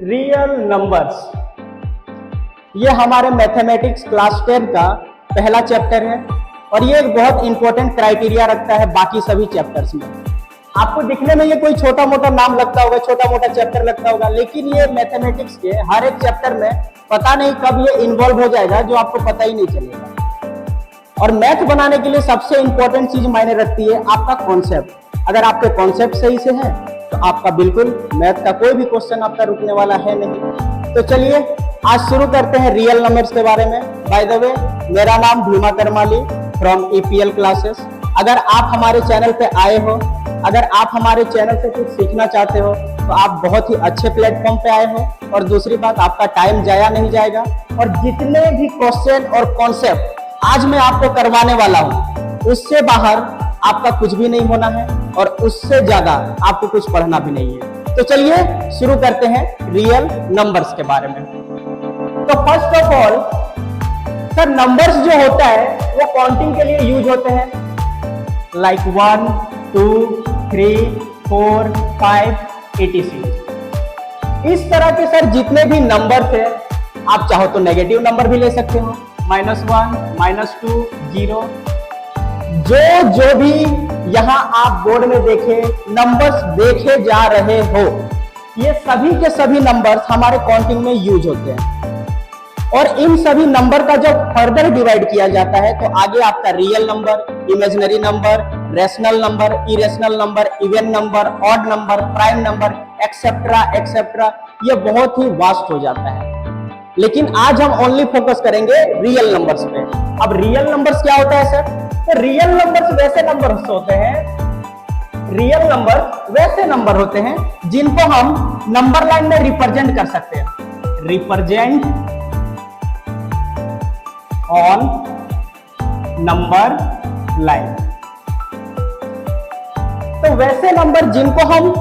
Real numbers, ये हमारे mathematics class 10 का पहला चैप्टर है और ये एक बहुत इंपॉर्टेंट क्राइटेरिया रखता है बाकी सभी चैप्टर्स में। आपको दिखने में ये कोई छोटा मोटा नाम लगता होगा, छोटा मोटा चैप्टर लगता होगा, लेकिन ये मैथमेटिक्स के हर एक चैप्टर में पता नहीं कब ये इन्वॉल्व हो जाएगा जो आपको पता ही नहीं चलेगा। और मैथ बनाने के लिए सबसे इंपॉर्टेंट चीज मायने रखती है आपका कॉन्सेप्ट। अगर आपके कॉन्सेप्ट सही से है तो आपका बिल्कुल मैथ का कोई भी क्वेश्चन आपका रुकने वाला है नहीं। तो चलिए आज शुरू करते हैं रियल नंबर्स के बारे में। बाय द वे, मेरा नाम Bhima Karmali from EPL classes. अगर आप हमारे चैनल पे आए हो, अगर आप हमारे चैनल से कुछ सीखना चाहते हो तो आप बहुत ही अच्छे प्लेटफॉर्म पे आए हो। और दूसरी बात, आपका टाइम जाया नहीं जाएगा और जितने भी क्वेश्चन और कॉन्सेप्ट आज मैं आपको करवाने वाला हूँ उससे बाहर आपका कुछ भी नहीं होना है और उससे ज्यादा आपको कुछ पढ़ना भी नहीं है। तो चलिए शुरू करते हैं रियल नंबर्स के बारे में। तो first of all sir, numbers जो होता है वो काउंटिंग के लिए यूज होते हैं, लाइक 1 2 3 4 5 etc। इस तरह के सर जितने भी नंबर्स है, आप चाहो तो नेगेटिव नंबर भी ले सकते हो, -1 -2 0। जो भी यहां आप बोर्ड में देखे नंबर्स देखे जा रहे हो, ये सभी के सभी नंबर्स हमारे काउंटिंग में यूज होते हैं। और इन सभी नंबर का जब फर्दर डिवाइड किया जाता है तो आगे आपका real number, imaginary number, rational number, irrational number, even number, odd number, prime number, etcetera etcetera, ये बहुत ही वास्ट हो जाता है। लेकिन आज हम ओनली फोकस करेंगे रियल नंबर्स पे। अब रियल नंबर्स क्या होता है सर? तो रियल नंबर्स वैसे नंबर्स होते हैं, रियल नंबर वैसे नंबर होते हैं जिनको हम नंबर लाइन में रिप्रेजेंट कर सकते हैं। Represent on number line. तो वैसे नंबर जिनको हम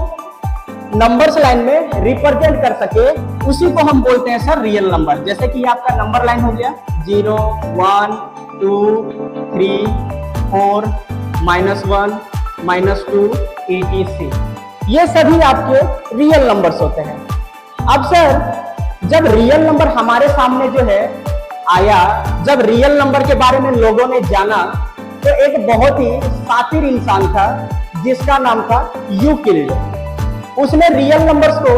नंबर्स लाइन में रिप्रेजेंट कर सके उसी को हम बोलते हैं सर रियल नंबर। जैसे कि आपका नंबर लाइन हो गया 0 1 2 3 4 -1 -2 etc। ये सभी आपके रियल नंबर्स होते हैं। अब सर जब रियल नंबर हमारे सामने जो है आया, जब रियल नंबर के बारे में लोगों ने जाना, तो एक बहुत ही शातिर इंसान था जिसका नाम था यूक्लिड। उसने रियल नंबर्स को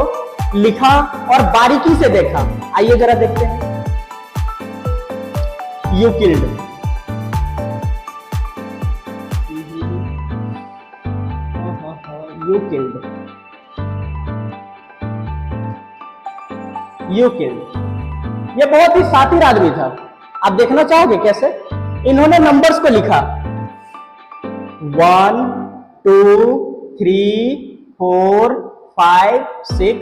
लिखा और बारीकी से देखा। आइए जरा देखते हैं। यूक्लिड, यूक्लिड ये बहुत ही शातिर आदमी था। आप देखना चाहोगे कैसे? इन्होंने नंबर्स को लिखा 1 2 3 4 5 6,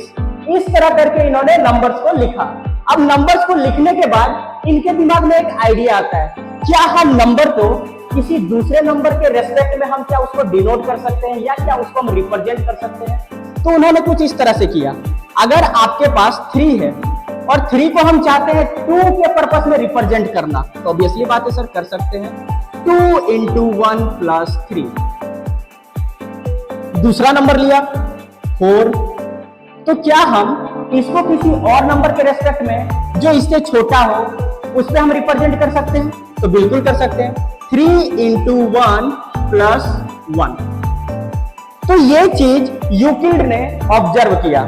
इस तरह करके इन्होंने नंबर्स को लिखा। अब नंबर्स को लिखने के बाद इनके दिमाग में एक आइडिया आता है, क्या हम नंबर को किसी दूसरे नंबर के रेस्पेक्ट में हम क्या उसको डिनोट कर सकते हैं या क्या उसको हम रिप्रेजेंट कर सकते हैं? तो उन्होंने कुछ इस तरह से किया। अगर आपके पास 3 है और 3 को हम चाहते हैं 2 के पर्पस में रिप्रेजेंट करना, तो ऑब्वियसली बात है सर, कर सकते हैं 2 × 1 + 3। दूसरा नंबर लिया 4, तो क्या हम इसको किसी और नंबर के रेस्पेक्ट में जो इससे छोटा हो उस पर हम रिप्रेजेंट कर सकते हैं? तो बिल्कुल कर सकते हैं, 3 × 1 + 1। तो ये चीज यूक्लिड ने ऑब्जर्व किया,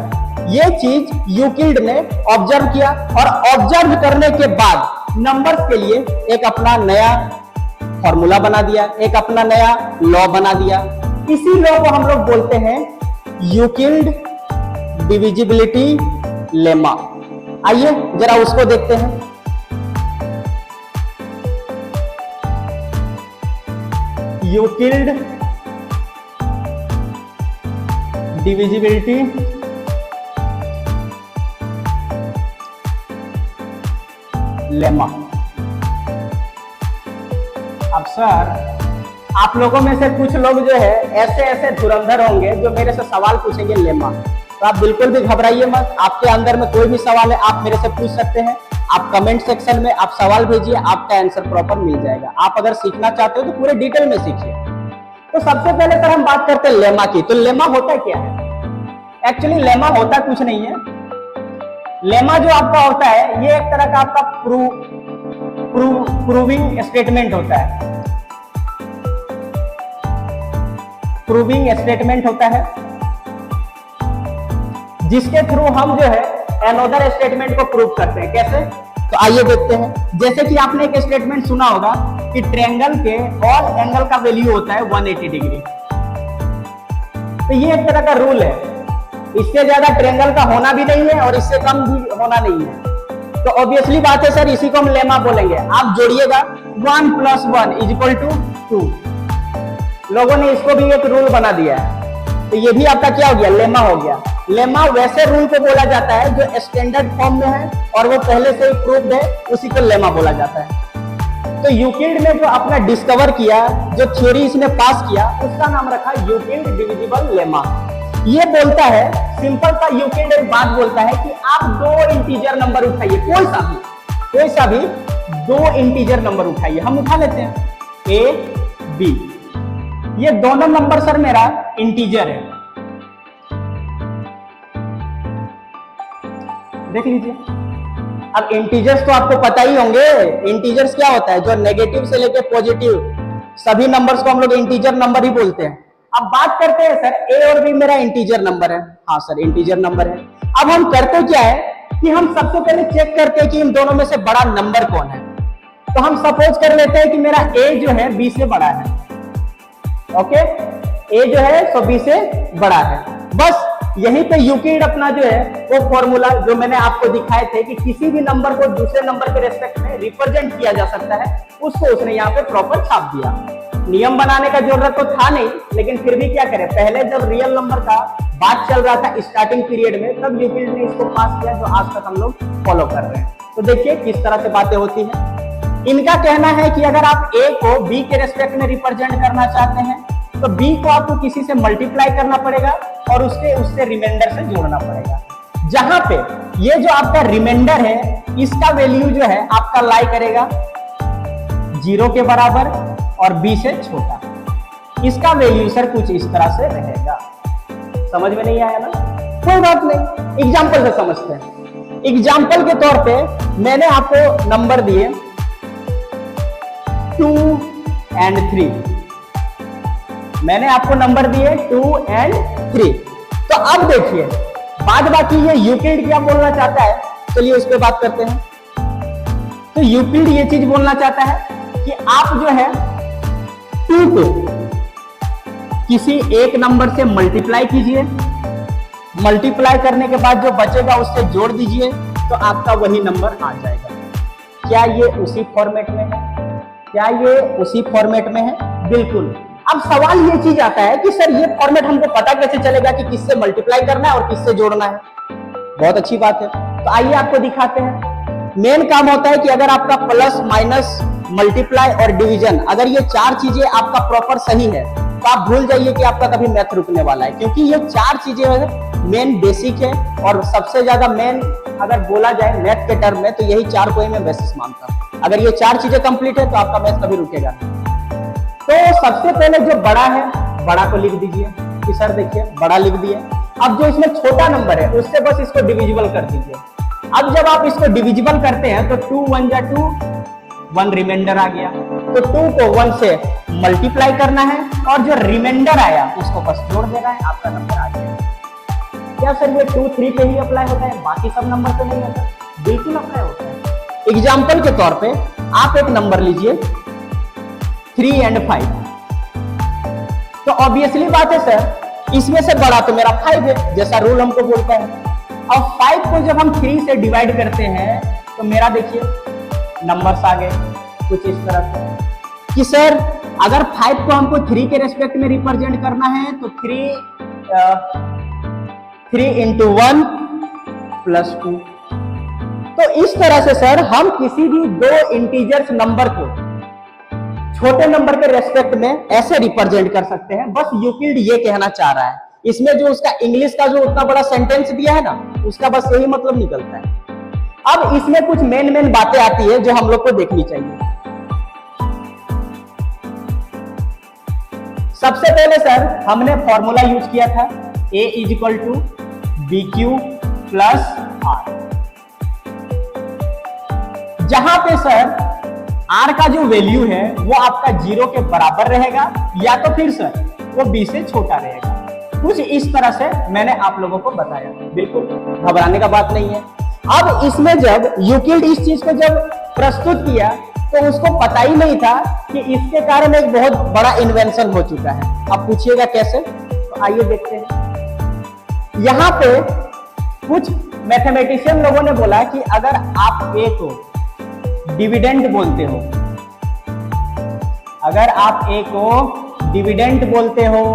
ये चीज यूक्लिड ने ऑब्जर्व किया और ऑब्जर्व करने के बाद नंबर्स के लिए एक अपना नया फॉर्मूला बना दिया, एक अपना नया लॉ बना दिया। इसी लॉ को हम लोग बोलते हैं यूक्लिड डिविजिबिलिटी लेमा। आइए जरा उसको देखते हैं। Euclid divisibility lemma. अब सर आप लोगों में से कुछ लोग जो है ऐसे ऐसे धुरंधर होंगे जो मेरे से सवाल पूछेंगे लेमा, तो आप बिल्कुल भी घबराइए मत। आपके अंदर में कोई भी सवाल है आप मेरे से पूछ सकते हैं। आप कमेंट सेक्शन में आप सवाल भेजिए, आपका आंसर प्रॉपर मिल जाएगा। आप अगर सीखना चाहते हो तो पूरे डिटेल में सीखिए। तो सबसे पहले सर हम बात करते हैं लेमा की। तो लेमा होता क्या है? एक्चुअली लेमा होता कुछ नहीं है, लेमा जो आपका होता है ये एक तरह का आपका प्रूविंग स्टेटमेंट होता है, प्रूविंग स्टेटमेंट होता है जिसके थ्रू हम जो है अनदर स्टेटमेंट को प्रूव करते हैं। कैसे? तो आइए देखते हैं। जैसे कि आपने एक स्टेटमेंट सुना होगा कि ट्रायंगल के ऑल एंगल का वैल्यू होता है 180 डिग्री। तो ये एक तरह का रूल है, इससे ज्यादा ट्रायंगल का होना भी नहीं है और इससे कम भी होना नहीं है। तो ऑब्वियसली बात है सर, इसी को हम लेमा बोलेंगे। आप जोड़िएगा 1 + 1 = 2। लोगों ने इसको भी एक रूल बना दिया है, तो ये भी आपका क्या हो गया? लेमा हो गया। लेमा वैसे रूल को बोला जाता है जो स्टैंडर्ड फॉर्म में है और वो पहले से ही प्रूव्ड है, उसी को लेमा बोला जाता है। तो यूक्लिड ने जो अपना डिस्कवर किया, जो थ्योरी इसने पास किया, उसका नाम रखा यूक्लिड डिविजिबल लेमा। ये बोलता है, सिंपल सा यूक्लिड एक बात बोलता है कि आप 2 इंटीजर नंबर उठाइए, कोई सा भी 2 इंटीजर नंबर उठाइए। हम उठा लेते हैं A, B। ये दोनों नंबर सर मेरा इंटीजर है, देख लीजिए। अब इंटीजर्स तो आपको पता ही होंगे, इंटीजर्स क्या होता है? जो नेगेटिव से लेके पॉजिटिव सभी नंबर्स को हम लोग इंटीजर नंबर ही बोलते हैं। अब बात करते हैं सर, ए और बी मेरा इंटीजर नंबर है। हाँ सर, इंटीजर नंबर है। अब हम करते क्या है कि हम सबसे पहले चेक करते हैं कि इन दोनों में से बड़ा नंबर कौन है। तो हम सपोज कर लेते हैं कि मेरा ए जो है बी से बड़ा है। ओके, ए जो है सो बी से बड़ा है। बस यहीं पे यूक्लिड अपना जो है वो फॉर्मूला जो मैंने आपको दिखाए थे कि किसी भी नंबर को दूसरे नंबर के रेस्पेक्ट में रिप्रेजेंट किया जा सकता है, उसको उसने यहाँ पे प्रॉपर छाप दिया। नियम बनाने का जरूरत तो था नहीं, लेकिन फिर भी क्या करें, पहले जब रियल नंबर का बात चल रहा था स्टार्टिंग पीरियड में, तब यूक्लिड ने इसको पास किया, जो आज तक हम लोग फॉलो कर रहे हैं। तो देखिए किस तरह से बातें होती हैं। इनका कहना है कि अगर आप ए को बी के रेस्पेक्ट में रिप्रेजेंट करना चाहते हैं तो बी को आपको किसी से मल्टीप्लाई करना पड़ेगा और उससे रिमाइंडर से जोड़ना पड़ेगा। जहां पे ये जो आपका रिमाइंडर है, इसका वैल्यू जो है आपका लाई करेगा 0 के बराबर और बी से छोटा। इसका वैल्यू सर कुछ इस तरह से रहेगा। समझ में नहीं आया ना? कोई बात नहीं, एग्जाम्पल से समझते हैं। एग्जाम्पल के तौर पे मैंने आपको नंबर दिए 2 और 3। मैंने आपको नंबर दिए 2 और 3। तो अब देखिए, बाद बाकी ये यूक्लिड क्या बोलना चाहता है, चलिए उस पर बात करते हैं। तो यूक्लिड ये चीज बोलना चाहता है कि आप जो है 2 को किसी एक नंबर से मल्टीप्लाई कीजिए, मल्टीप्लाई करने के बाद जो बचेगा उससे जोड़ दीजिए, तो आपका वही नंबर आ जाएगा। क्या ये उसी फॉर्मेट में है? क्या ये उसी फॉर्मेट में है? बिल्कुल। अब सवाल ये चीज आता है कि सर ये फॉर्मेट हमको पता कैसे चलेगा कि किससे मल्टीप्लाई करना है और किससे जोड़ना है? बहुत अच्छी बात है, तो आइए आपको दिखाते हैं। मेन काम होता है कि अगर आपका प्लस, माइनस, मल्टीप्लाई और डिवीजन, अगर ये 4 चीजें आपका प्रॉपर सही है, तो आप भूल जाइए कि आपका कभी मैथ रुकने वाला है, क्योंकि ये 4 चीजें मेन बेसिक है और सबसे ज्यादा मेन अगर बोला जाए मैथ के टर्म में तो यही 4 को ही मैं बेसिस मानता हूं। अगर ये 4 चीजें कंप्लीट है तो आपका मैथ कभी रुकेगा नहीं। तो सबसे पहले जो बड़ा है, बड़ा को लिख दीजिए कि सर देखिए बड़ा लिख दिए। अब जो इसमें छोटा नंबर है उससे बस इसको डिविजिबल कर दीजिए। अब जब आप इसको डिविजिबल करते हैं तो 2 × 1 = 2, 1 रिमाइंडर आ गया। तो 2 को 1 से मल्टीप्लाई करना है और जो रिमाइंडर आया उसको बस जोड़ देना है, आपका नंबर आ गया। क्या सर ये 2, 3 पे ही अप्लाई होता है, बाकी सब नंबर पे नहीं होता? बिल्कुल अप्लाई होता है। एग्जाम्पल के तौर पे आप एक नंबर लीजिए 3 और 5। तो ऑब्वियसली बात है सर, इसमें से बड़ा तो मेरा 5 है, जैसा रूल हमको बोलता है। अब 5 को जब हम 3 से डिवाइड करते हैं तो मेरा देखिए नंबर्स आ गए कुछ इस तरह से कि सर अगर 5 को हमको 3 के रेस्पेक्ट में रिप्रेजेंट करना है तो 3 × 1 + 2। तो इस तरह से सर हम किसी भी 2 इंटीजर्स नंबर को छोटे नंबर के रेस्पेक्ट में ऐसे रिप्रेजेंट कर सकते हैं। बस यूक्लिड ये कहना चाह रहा है, इसमें जो उसका इंग्लिश का जो उतना बड़ा सेंटेंस दिया है ना, उसका बस यही मतलब निकलता है। अब इसमें कुछ मेन बातें आती है जो हम लोग को देखनी चाहिए। सबसे पहले सर हमने फॉर्मूला यूज किया था A = BQ + R। जहां पे सर r का जो वैल्यू है वो आपका 0 के बराबर रहेगा या तो फिर सर वो b से छोटा रहेगा। कुछ इस तरह से मैंने आप लोगों को बताया, बिल्कुल घबराने का बात नहीं है। अब इसमें जब यूक्लिड इस चीज को जब प्रस्तुत किया तो उसको पता ही नहीं था कि इसके कारण एक बहुत बड़ा इन्वेंशन हो चुका है। अब पूछिएगा कैसे, तो आइए देखते हैं। यहाँ पे कुछ मैथमेटिशियन लोगों ने बोला कि अगर आप ए को डिविडेंड बोलते हो, अगर आप ए को डिविडेंड बोलते हो,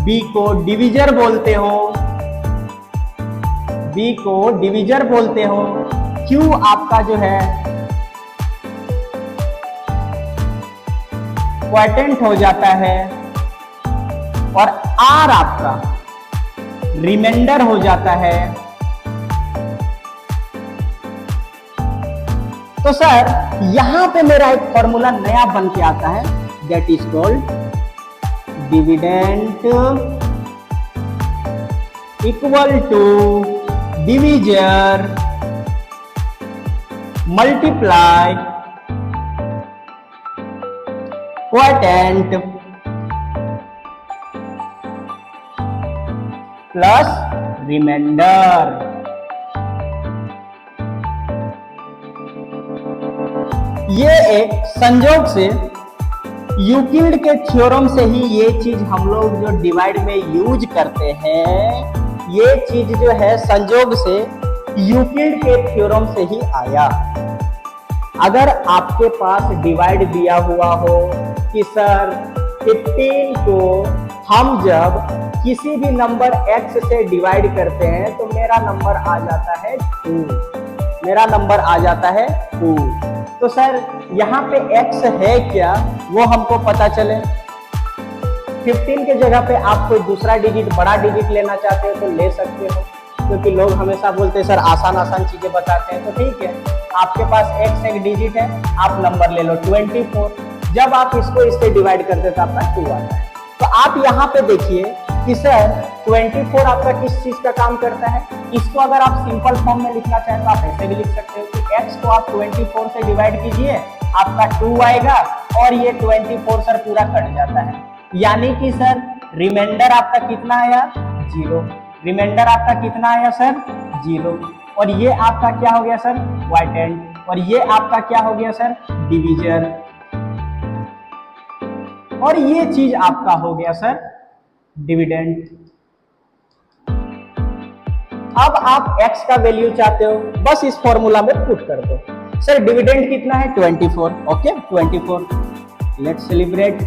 बी को डिविजर बोलते हो, बी को डिविजर बोलते हो, क्यू आपका जो है क्वोटिएंट हो जाता है और आर आपका रिमाइंडर हो जाता है, तो सर यहां पे मेरा एक फॉर्मूला नया बन के आता है, that is called dividend equal to divisor multiply quotient plus remainder. ये एक संयोग से यूक्लिड के थ्योरम से ही ये चीज हम लोग जो डिवाइड में यूज करते हैं, ये चीज जो है संयोग से यूक्लिड के थ्योरम से ही आया। अगर आपके पास डिवाइड दिया हुआ हो कि सर 15 को हम जब किसी भी नंबर x से डिवाइड करते हैं तो मेरा नंबर आ जाता है 2, मेरा नंबर आ जाता है 2। तो सर यहाँ पे x है क्या वो हमको पता चले। 15 के जगह पे आप कोई दूसरा डिजिट, बड़ा डिजिट लेना चाहते हो तो ले सकते हो, क्योंकि लोग हमेशा बोलते हैं सर आसान आसान चीजें बताते हैं। तो ठीक है, आपके पास x एक डिजिट है, आप नंबर ले लो 24। जब आप इसको इससे डिवाइड करते तो आपका 2 आता है। तो आप यहाँ पे देखिए कि सर 24 आपका किस चीज का काम करता है। इसको अगर आप सिंपल फॉर्म में लिखना चाहें तो आप ऐसे भी लिख सकते हो कि x को आप 24 से डिवाइड कीजिए, आपका 2 आएगा और ये 24 सर पूरा कट जाता है। यानी कि सर रिमाइंडर आपका कितना आया, 0। रिमाइंडर आपका कितना आया सर, 0। और ये आपका क्या हो गया सर, क्वोटिएंट। और ये आपका क्या हो गया सर, डिविजर। और ये चीज आपका हो गया सर डिविडेंड। अब आप x का वैल्यू चाहते हो, बस इस फॉर्मूला में पुट कर दो। सर डिविडेंड कितना है, 24। Okay 24, let's celebrate.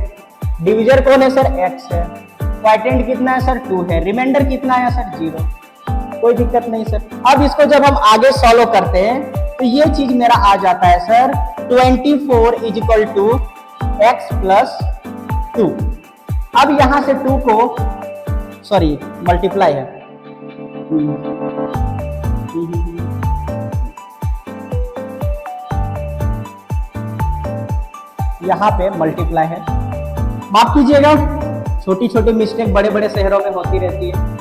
डिविजर कौन है सर, x है। क्वोटिएंट कितना है सर, 2 है। रिमाइंडर कितना है सर, 0। कोई दिक्कत नहीं सर। अब इसको जब हम आगे सॉल्व करते हैं तो ये चीज मेरा आ जाता है sir 24 is equal to x plus 2। अब यहां से 2 को सॉरी मल्टीप्लाई है, यहां पे मल्टीप्लाई है। माफ कीजिएगा, छोटी छोटी मिस्टेक बड़े बड़े शहरों में होती रहती है।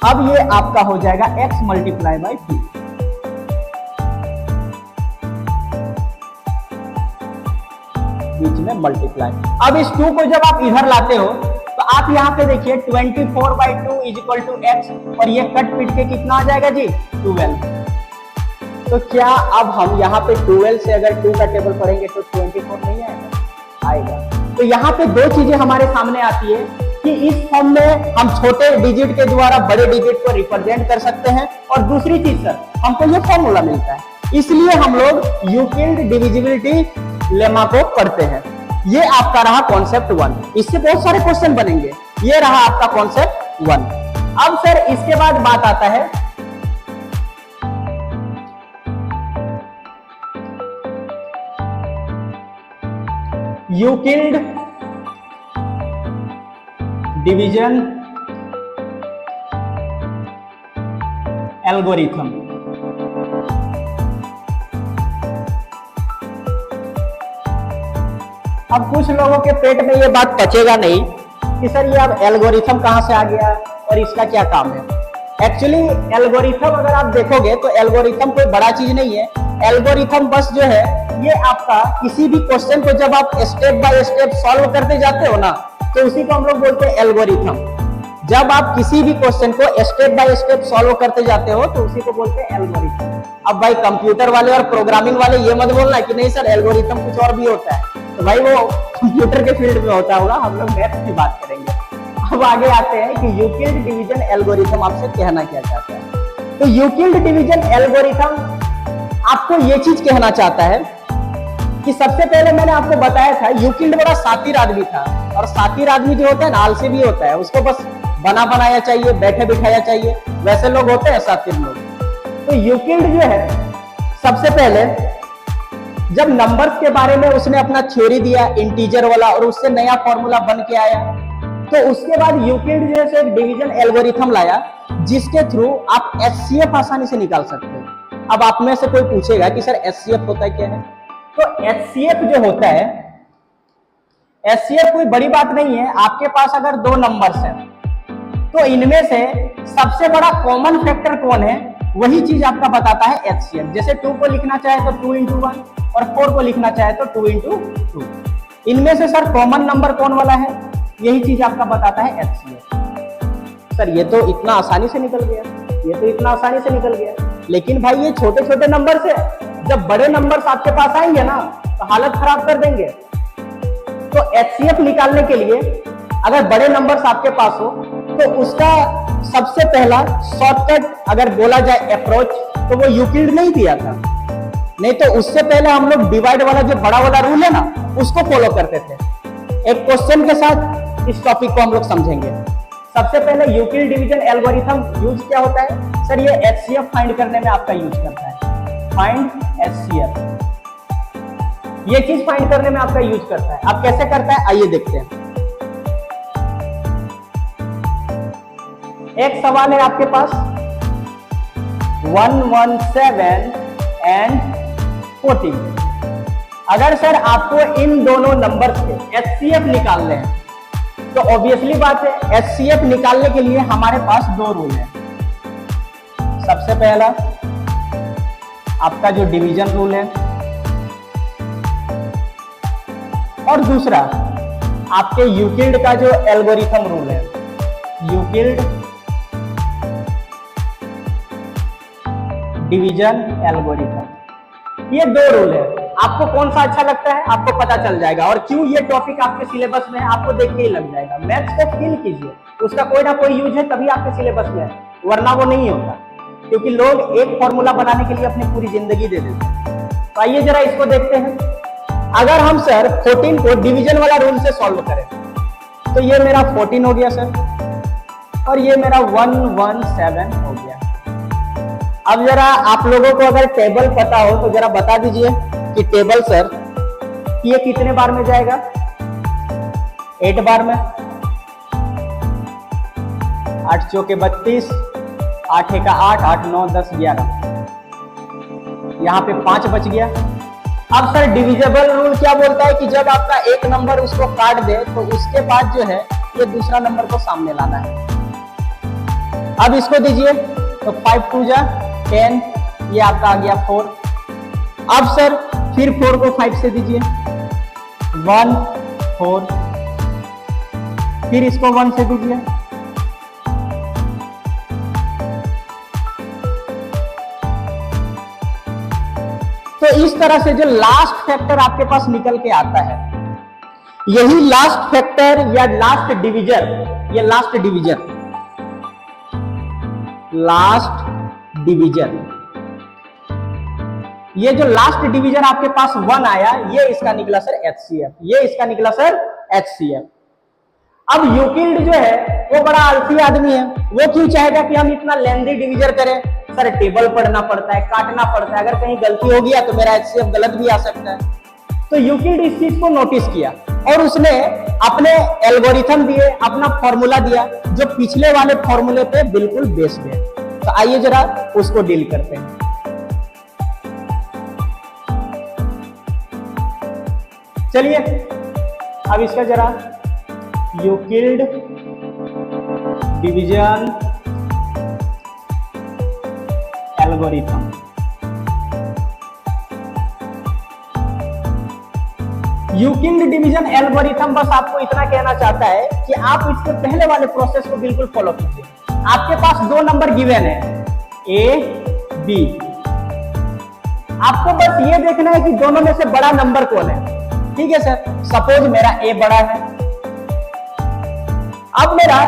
अब ये आपका हो जाएगा x मल्टीप्लाई बाई 2। बीच में मल्टीप्लाई। अब इस 2 को जब आप इधर लाते हो तो आप यहाँ पे देखिए 24/2 इज इक्वल टू x और ये कट पिट के कितना आ जाएगा जी, 12। तो क्या अब हम यहाँ पे 12 से अगर 2 का टेबल पढ़ेंगे तो 24 नहीं आएगा, आएगा। तो यहाँ पे दो चीजें हमारे सामने आती है कि इस फॉर्म में हम छोटे डिजिट के द्वारा बड़े डिजिट को रिप्रेजेंट कर सकते हैं, और दूसरी चीज सर हमको ये फॉर्मूला मिलता है, इसलिए हम लोग यूक्लिड डिविजिबिलिटी लेमा को पढ़ते हैं। ये आपका रहा कॉन्सेप्ट 1। इससे बहुत सारे क्वेश्चन बनेंगे। ये रहा आपका कॉन्सेप्ट 1। अब सर इसके बाद बात आता है यूक्लिड डिवीजन एल्गोरिथम। अब कुछ लोगों के पेट में ये बात पचेगा नहीं कि सर ये अब एल्गोरिथम कहां से आ गया और इसका क्या काम है। एक्चुअली एल्गोरिथम अगर आप देखोगे तो एल्गोरिथम कोई बड़ा चीज नहीं है। एल्गोरिथम बस जो है ये आपका किसी भी क्वेश्चन को जब आप स्टेप बाय स्टेप सॉल्व करते जाते हो ना, तो उसी को हम लोग बोलते हैं एल्गोरिथम। जब आप किसी भी क्वेश्चन को स्टेप बाय स्टेप सॉल्व करते जाते हो तो उसी को बोलते हैं एल्गोरिथम। अब भाई कंप्यूटर वाले और प्रोग्रामिंग वाले ये मत बोलना कि नहीं सर एल्गोरिथम कुछ और भी होता है, तो भाई वो कंप्यूटर के फील्ड में होता होगा, हम लोग मैथ्स की बात करेंगे। अब आगे आते हैं कि यूक्लिड डिवीजन एल्गोरिथम आपसे कहना क्या चाहता है। तो यूक्लिड डिवीजन एल्गोरिथम आपको ये चीज कहना चाहता है कि सबसे पहले मैंने आपको बताया था यूक्लिड बड़ा शातिर आदमी था, और शातिर आदमी जो होता है ना आलसी भी होता है, उसको बस बना बनाया चाहिए, बैठे बिठाया चाहिए, वैसे लोग होते हैं शातिर लोग। तो यूक्लिड जो है सबसे पहले जब नंबर्स के बारे में उसने अपना थ्योरी दिया इंटीजर वाला, और उससे नया फॉर्मूला बन के आया, तो उसके बाद यूक्लिड जो है एक डिवीजन एल्गोरिथम लाया जिसके थ्रू आप एचसीएफ आसानी से निकाल सकते हो। अब आप में से कोई पूछेगा कि सर एचसीएफ होता क्या है, तो एचसीएफ जो होता है, एचसीएफ कोई बड़ी बात नहीं है। आपके पास अगर दो नंबर्स हैं तो इनमें से सबसे बड़ा कॉमन फैक्टर कौन है, वही चीज आपका बताता है एचसीएफ। जैसे 2 को लिखना चाहे तो 2 into 1 और 4 को लिखना चाहे तो 2 into 2। इनमें से सर कॉमन नंबर कौन वाला है, यही चीज आपका बताता है एचसीएफ। सर ये तो इतना आसानी से निकल गया, ये तो इतना आसानी से निकल गया, लेकिन भाई ये छोटे छोटे नंबर से, जब बड़े नंबर्स आपके पास आएंगे ना तो हालत खराब कर देंगे। तो एचसीएफ निकालने के लिए अगर बड़े नंबर्स आपके पास हो तो उसका सबसे पहला शॉर्टकट अगर बोला जाए अप्रोच, तो वो यूक्लिड नहीं दिया था, नहीं तो उससे पहले हम लोग डिवाइड वाला जो बड़ा वाला रूल है ना उसको फॉलो करते थे। एक क्वेश्चन के साथ इस टॉपिक को हम लोग समझेंगे। सबसे पहले यूक्लिड डिवीजन एल्गोरिथम यूज क्या होता है, सर ये एचसीएफ फाइंड करने में आपका यूज करता है, फाइंड एचसीएफ, ये चीज फाइंड करने में आपका यूज करता है। अब कैसे करता है आइए देखते हैं। एक सवाल है आपके पास 117 एंड 14। अगर सर आपको इन दोनों नंबर से एचसीएफ निकालने हैं तो ऑब्वियसली बात है एचसीएफ निकालने के लिए हमारे पास दो रूल है। सबसे पहला आपका जो डिवीजन रूल है, और दूसरा आपके यूक्लिड का जो एल्गोरिथम रूल है, यूक्लिड डिवीजन एल्गोरिथम। ये दो रूल है, आपको कौन सा अच्छा लगता है आपको पता चल जाएगा, और क्यों ये टॉपिक आपके सिलेबस में है आपको देख के ही लग जाएगा। मैथ्स को फील कीजिए, उसका कोई ना कोई यूज है तभी आपके सिलेबस में है, वरना वो नहीं होता, क्योंकि लोग एक फॉर्मूला बनाने के लिए अपनी पूरी जिंदगी दे देते हैं। तो आइए जरा इसको देखते हैं। अगर हम सर 14 को डिवीजन वाला रूल से सॉल्व करें तो ये मेरा 14 हो गया सर, और ये मेरा 117 हो गया। अब जरा आप लोगों को अगर टेबल पता हो तो जरा बता दीजिए कि टेबल सर ये कितने बार में जाएगा, 8 बार में। 8 चौके 32, 8 एका 8, 8 9 10 11, यहाँ पे 5 बच गया। अब सर डिविजिबल रूल क्या बोलता है कि जब आपका एक नंबर उसको काट दे तो उसके बाद जो है ये दूसरा नंबर को सामने लाना है। अब इसको दीजिए तो 5 2 जा 10, ये आपका आ गया 4। अब सर फिर 4 को 5 से दीजिए 1 4, फिर इसको 1 से दीजिए, तो इस तरह से जो लास्ट फैक्टर आपके पास निकल के आता है, यही लास्ट फैक्टर या लास्ट डिवीजन, ये लास्ट डिवीजन, लास्ट डिवीजन, ये जो लास्ट डिवीजन आपके पास 1 आया, ये इसका निकला सर एचसीएफ, ये इसका निकला सर एचसीएफ। अब यूक्लिड जो है वो बड़ा आलसी आदमी है, वो क्यों चाहेगा कि हम इतना लेंथी डिवीजन करें, सर टेबल पढ़ना पड़ता है, काटना पड़ता है, अगर कहीं गलती हो गया तो मेरा एचसीएफ गलत भी आ सकता है। तो यूक्लिड इस चीज को नोटिस किया और उसने अपने एल्गोरिथम दिए, अपना फॉर्मूला दिया जो पिछले वाले फॉर्मूले पे बिल्कुल बेस्ड है। तो आइए जरा उसको डील करते हैं। चलिए अब इसका जरा Euclid division algorithm. Euclid division algorithm बस आपको इतना कहना चाहता है कि आप इसके पहले वाले प्रोसेस को बिल्कुल फॉलो कीजिए। आपके पास दो नंबर गिवन है ए बी, आपको बस ये देखना है कि दोनों में से बड़ा नंबर कौन है। ठीक है सर, सपोज मेरा ए बड़ा है। अब मेरा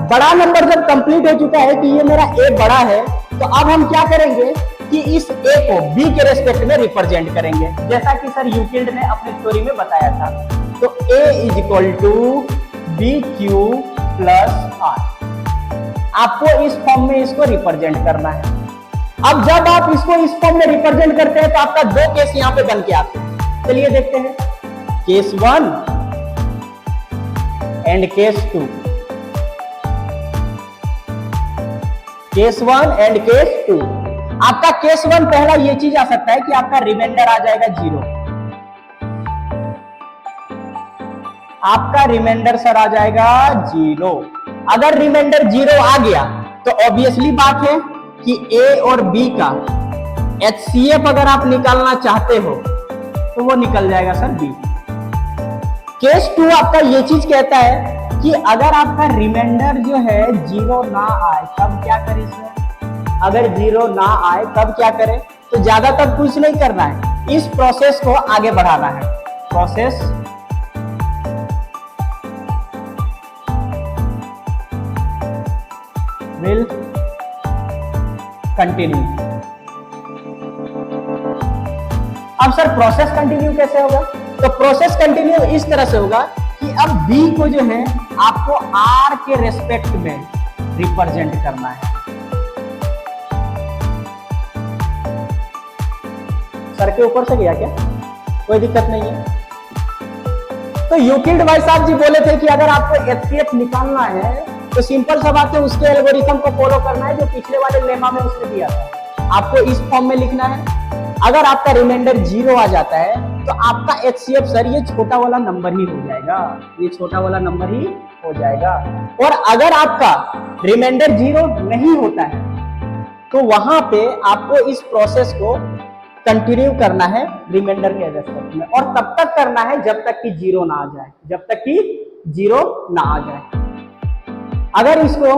बड़ा नंबर जब कंप्लीट हो चुका है कि ये मेरा ए बड़ा है, तो अब हम क्या करेंगे कि इस ए को बी के रेस्पेक्ट में रिप्रेजेंट करेंगे, जैसा कि सर यूक्लिड ने अपनी थ्योरी में बताया था। तो A is equal to B Q plus R, आपको इस फॉर्म में इसको रिप्रेजेंट करना है। अब जब आप इसको इस फॉर्म में रिप्रेजेंट करते हैं तो आपका दो केस यहां पे बन के आते हैं। चलिए देखते हैं, case 1 and case 2। Case 1 and case 2। आपका केस 1 पहला ये चीज आ सकता है कि आपका रिमाइंडर आ जाएगा 0। आपका रिमाइंडर सर आ जाएगा 0। अगर रिमाइंडर 0 आ गया तो ऑब्वियसली बात है कि ए और बी का HCF अगर आप निकालना चाहते हो तो वो निकल जाएगा सर बी। केस 2 आपका ये चीज कहता है कि अगर आपका रिमाइंडर जो है 0 ना आए तब क्या करें सर? अगर 0 ना आए तब क्या करें? तो ज्यादातर कुछ नहीं करना है, इस प्रोसेस को आगे बढ़ाना है। Process will continue. अब सर प्रोसेस कंटिन्यू कैसे होगा? तो प्रोसेस कंटिन्यू इस तरह से होगा कि अब बी को जो है आपको आर के रेस्पेक्ट में रिप्रेजेंट करना है। सर के ऊपर से गया क्या? कोई दिक्कत नहीं है। तो यूक्लिड भाई साहब जी बोले थे कि अगर आपको HCF निकालना है तो सिंपल सा बात है, उसके एल्गोरिथम को फॉलो करना है जो पिछले वाले लेमा में उसने दिया था। आपको इस फॉर्म में लिखना है। अगर आपका रिमाइंडर 0 आ जाता है तो आपका HCF सर ये छोटा वाला नंबर ही हो जाएगा, ये छोटा वाला नंबर ही हो जाएगा। और अगर आपका रिमाइंडर 0 नहीं होता है तो वहां पे आपको इस प्रोसेस को कंटिन्यू करना है रिमाइंडर के रेस्पेक्ट में, और तब तक करना है जब तक कि 0 ना आ जाए, जब तक कि 0 ना आ जाए। अगर इसको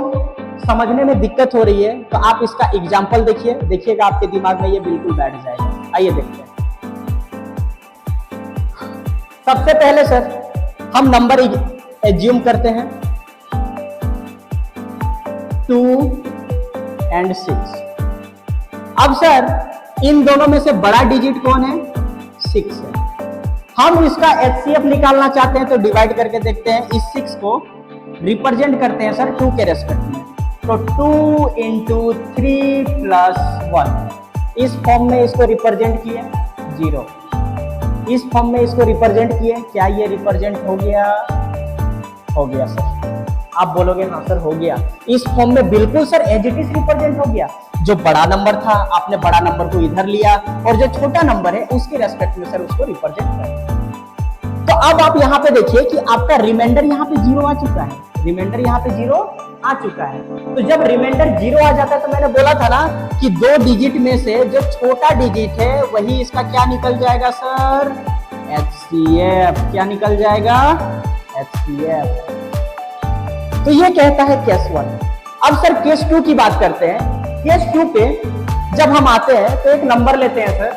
समझने में दिक्कत हो रही है तो आप इसका एग्जाम्पल देखिए, देखिएगा आपके दिमाग में ये बिल्कुल बैठ जाएगा। आइए देखते हैं। सबसे पहले सर हम नंबर एज्यूम करते हैं 2 और 6। अब सर इन दोनों में से बड़ा डिजिट कौन है? 6 है। हम इसका HCF निकालना चाहते हैं तो डिवाइड करके देखते हैं। इस 6 को रिप्रेजेंट करते हैं सर 2 के रेस्पेक्ट में, तो 2 × 3 + 1। इस फॉर्म में इसको रिप्रेजेंट किए 0, इस फॉर्म में इसको रिप्रेजेंट किए। क्या ये रिप्रेजेंट हो गया? हो गया सर। आप बोलोगे हाँ सर हो गया। इस फॉर्म में बिल्कुल sir as it is represent हो गया। जो बड़ा नंबर था आपने बड़ा नंबर को इधर लिया और जो छोटा नंबर है उसके रेस्पेक्ट में सर उसको रिप्रेजेंट कर। तो अब आप यहाँ पे देखिए कि आपका रिमाइंडर यहाँ पे 0 आ चुका है, रिमाइंडर यहाँ पे 0 आ चुका है। तो जब रिमाइंडर 0 आ जाता है तो मैंने बोला था ना कि 2 डिजिट में से जो छोटा डिजिट है वही इसका क्या निकल जाएगा सर? HCF। क्या निकल जाएगा? HCF। तो ये कहता है केस 1। अब सर केस 2 की बात करते हैं। केस 2 पे जब हम आते हैं तो एक नंबर लेते हैं सर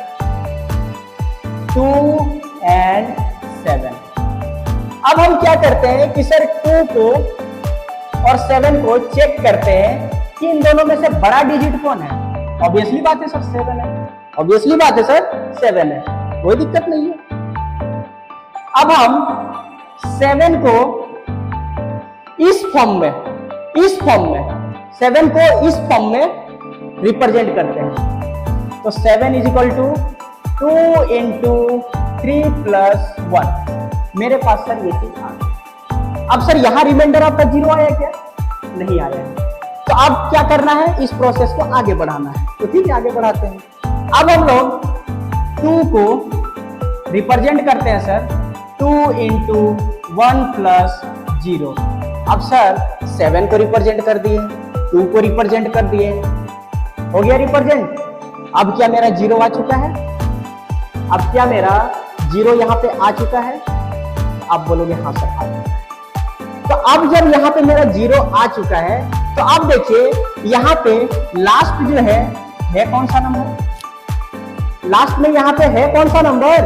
2 और 7। अब हम क्या करते हैं कि सर 2 को और 7 को चेक करते हैं कि इन दोनों में से बड़ा डिजिट कौन है। ऑब्वियसली बात है सर 7 है, ऑब्वियसली बात है सर 7 है, कोई दिक्कत नहीं है। अब हम 7 को इस फॉर्म में 7 को इस फॉर्म में रिप्रेजेंट करते हैं। तो 7 = 2 × 3 + 1। मेरे पास सर ये चीज आ गई। अब सर यहां रिमाइंडर आपका 0 आया क्या? नहीं आया है। तो अब क्या करना है? इस प्रोसेस को आगे बढ़ाना है। तो ठीक है आगे बढ़ाते हैं। अब हम लोग 2 को रिप्रेजेंट करते हैं सर 2 × 1 + 0। अब सर 7 को रिप्रेजेंट कर दिए, 2 को रिप्रेजेंट कर दिए, हो गया रिप्रेजेंट। अब क्या मेरा 0 आ चुका है? अब क्या मेरा 0 यहाँ पे आ चुका है? आप बोलोगे हाँ सर आ चुका है। तो अब जब यहाँ पे मेरा 0 आ चुका है, तो अब देखिए यहाँ पे लास्ट जो है कौन सा नंबर? लास्ट में यहाँ पे है कौन सा नंबर?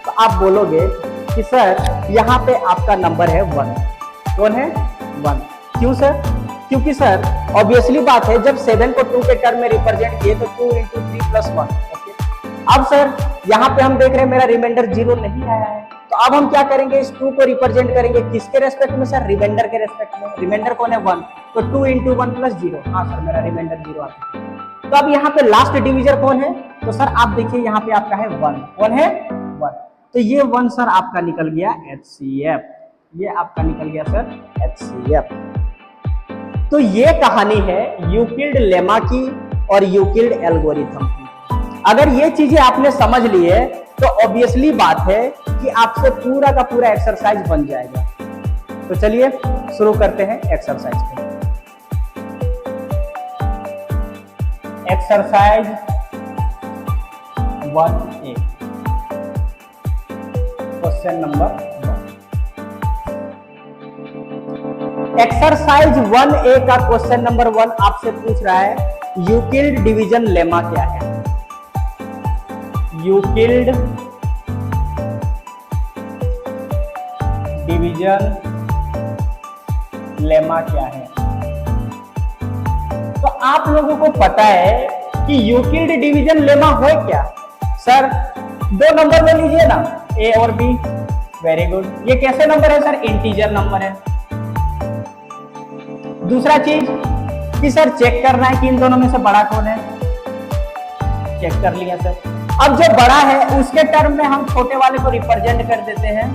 तो आप बोलोगे कि सर यहाँ पे आपका नंबर है 1। कौन है? 1। क्यों सर? क्योंकि सर ऑब्वियसली बात है, जब 7 को 2 के टर्म में रिप्रेजेंट किए तो 2 × 3 + 1। ओके, अब सर यहाँ पे हम देख रहे हैं मेरा रिमाइंडर 0 नहीं आया है, तो अब हम क्या करेंगे? इस 2 को रिप्रेजेंट करेंगे किसके रेस्पेक्ट में सर? रिमाइंडर के रेस्पेक्ट में। रिमाइंडर कौन है? 1। तो 2 × 1 + 0। हाँ सर मेरा रिमाइंडर 0 आता है। तो अब यहाँ पे लास्ट डिविजर कौन है? तो सर आप देखिए यहाँ पे आपका है 1। कौन है? 1। तो ये 1 सर आपका निकल गया HCF। ये आपका निकल गया सर HCF। तो ये कहानी है यूक्लिड लेमा की और यूक्लिड एल्गोरिथम की। अगर ये चीजें आपने समझ ली है तो ऑब्वियसली बात है कि आपसे पूरा का पूरा एक्सरसाइज बन जाएगा। तो चलिए शुरू करते हैं एक्सरसाइज को। Exercise 1A, question number 1। Exercise 1A का क्वेश्चन नंबर 1 आपसे पूछ रहा है यूक्लिड डिवीजन लेमा क्या है? यूक्लिड डिवीजन लेमा क्या है? तो आप लोगों को पता है कि यूक्लिड डिवीजन लेमा हो क्या? सर 2 नंबर ले लीजिए ना, A और B। Very good. ये कैसे नंबर है सर? इंटीजर नंबर है। दूसरा चीज कि सर चेक करना है कि इन दोनों में से बड़ा कौन है। चेक कर लिया सर। अब जो बड़ा है उसके टर्म में हम छोटे वाले को रिप्रेजेंट कर देते हैं।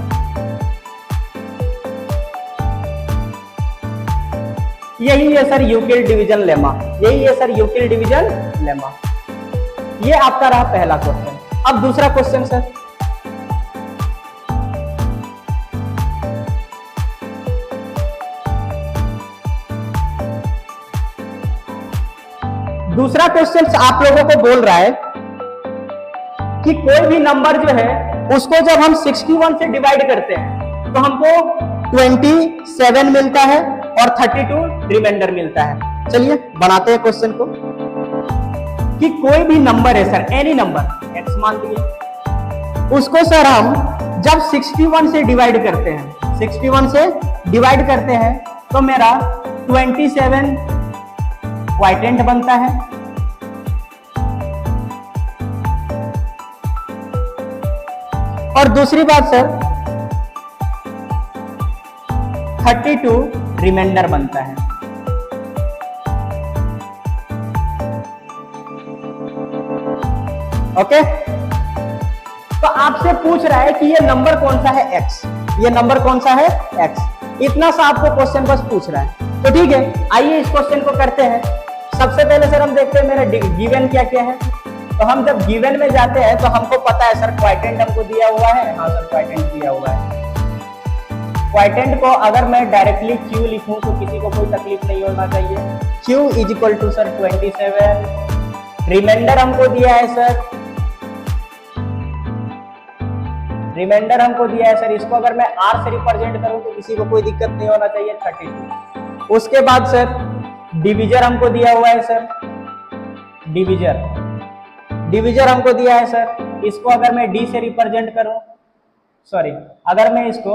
यही है सर यूक्लिड डिवीजन लेमा। यही है सर यूक्लिड डिवीजन लेमा। ये आपका रहा पहला क्वेश्चन। अब दूसरा क्वेश्चन सर, दूसरा क्वेश्चन आप लोगों को बोल रहा है कि कोई भी नंबर जो है उसको जब हम 61 से डिवाइड करते हैं तो हमको 27 मिलता है और 32 रिमाइंडर मिलता है। चलिए बनाते हैं क्वेश्चन को कि कोई भी नंबर है सर, एनी नंबर x मान लिए, उसको सर हम जब 61 से डिवाइड करते हैं, 61 से डिवाइड करते हैं तो मेरा 27 क्वाइटेंट बनता है। और दूसरी बात सर 32 रिमाइंडर बनता है। ओके, तो आपसे पूछ रहा है कि ये नंबर कौन सा है? x। ये नंबर कौन सा है? x। इतना सा आपको क्वेश्चन बस पूछ रहा है। तो ठीक है, आइए इस क्वेश्चन को करते हैं। सबसे पहले सर हम देखते हैं मेरा गिवन क्या क्या है। तो हम जब गिवन में जाते हैं तो हमको पता है सर क्वाइटेंट हमको दिया हुआ है। हाँ सर क्वाइटेंट दिया हुआ है। क्वाइटेंट को अगर मैं डायरेक्टली Q लिखूं तो किसी को कोई तकलीफ नहीं होना चाहिए। Q = sir 27। रिमाइंडर हमको दिया है सर, रिमाइंडर हमको दिया है सर, इसको अगर मैं R से रिप्रेजेंट करूं तो किसी को कोई दिक्कत नहीं होना चाहिए, 32। उसके बाद सर डिविजर हमको दिया हुआ है सर, डिविजर हमको दिया है सर, इसको अगर मैं D से रिप्रेजेंट करूं, सॉरी अगर मैं इसको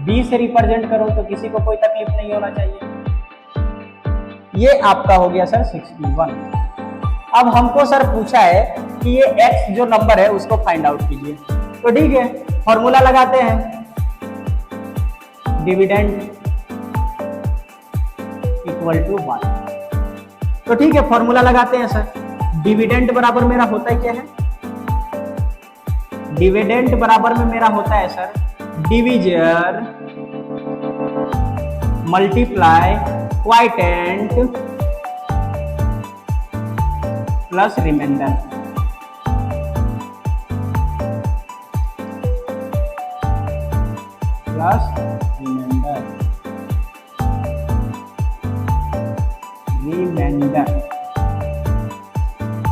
B से रिप्रेजेंट करूं तो किसी को कोई तकलीफ नहीं होना चाहिए। ये आपका हो गया सर 61। अब हमको सर पूछा है कि ये x जो नंबर है उसको फाइंड आउट कीजिए। तो ठीक है, फॉर्मूला लगाते हैं, डिविडेंड = 1। तो ठीक है, फॉर्मूला लगाते हैं सर। डिविडेंड बराबर मेरा होता है क्या है? डिविडेंड बराबर में मेरा होता है sir divisor multiply quotient plus remainder.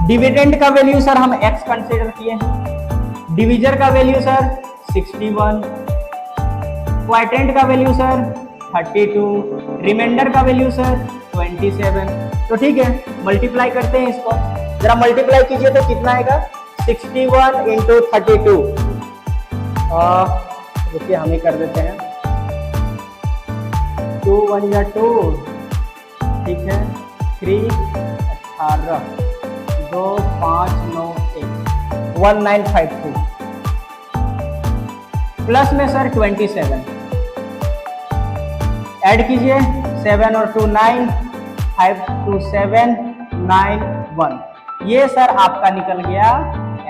Dividend का वैल्यू सर हम x कंसीडर किए हैं, डिविजर का वैल्यू सर 61, क्वाड्रेंट का वैल्यू सर 32, रिमाइंडर का वैल्यू सर 27। तो ठीक है, मल्टीप्लाई करते हैं इसको, जरा मल्टीप्लाई कीजिए तो कितना आएगा 61 इंटू 32। देखिए हम ही कर देते हैं, 2 1 या 2, ठीक है, 3 18, 2 5 9 1 1952 प्लस में सर 27 ऐड कीजिए, 7 और 2 9, 5 2 7 9 1। ये सर आपका निकल गया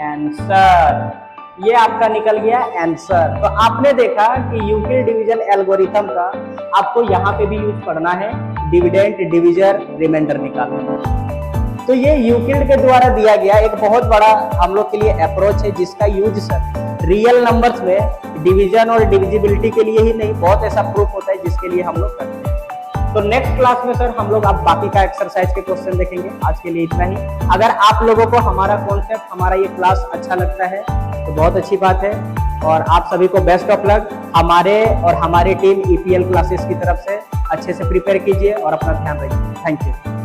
आंसर, ये आपका निकल गया आंसर। तो आपने देखा कि यूक्लिड डिवीजन एल्गोरिथम का आपको यहाँ पे भी यूज करना है, डिविडेंड, डिविजर, रिमाइंडर निकालना। तो ये यूक्लिड के द्वारा दिया गया एक बहुत बड़ा हम लोग के लिए अप्रोच है, जिसका यूज सर रियल नंबर्स में डिवीजन और डिविजिबिलिटी के लिए ही नहीं, बहुत ऐसा प्रूफ होता है जिसके लिए हम लोग करते हैं। तो नेक्स्ट क्लास में सर हम लोग आप बाकी का एक्सरसाइज के क्वेश्चन देखेंगे। आज के लिए इतना ही। अगर आप लोगों को हमारा कॉन्सेप्ट, हमारा ये क्लास अच्छा लगता है तो बहुत अच्छी बात है, और आप सभी को बेस्ट ऑफ लक। हमारे और हमारी टीम EPL क्लासेस की तरफ से अच्छे से प्रिपेयर कीजिए और अपना ध्यान रखिए। Thank you.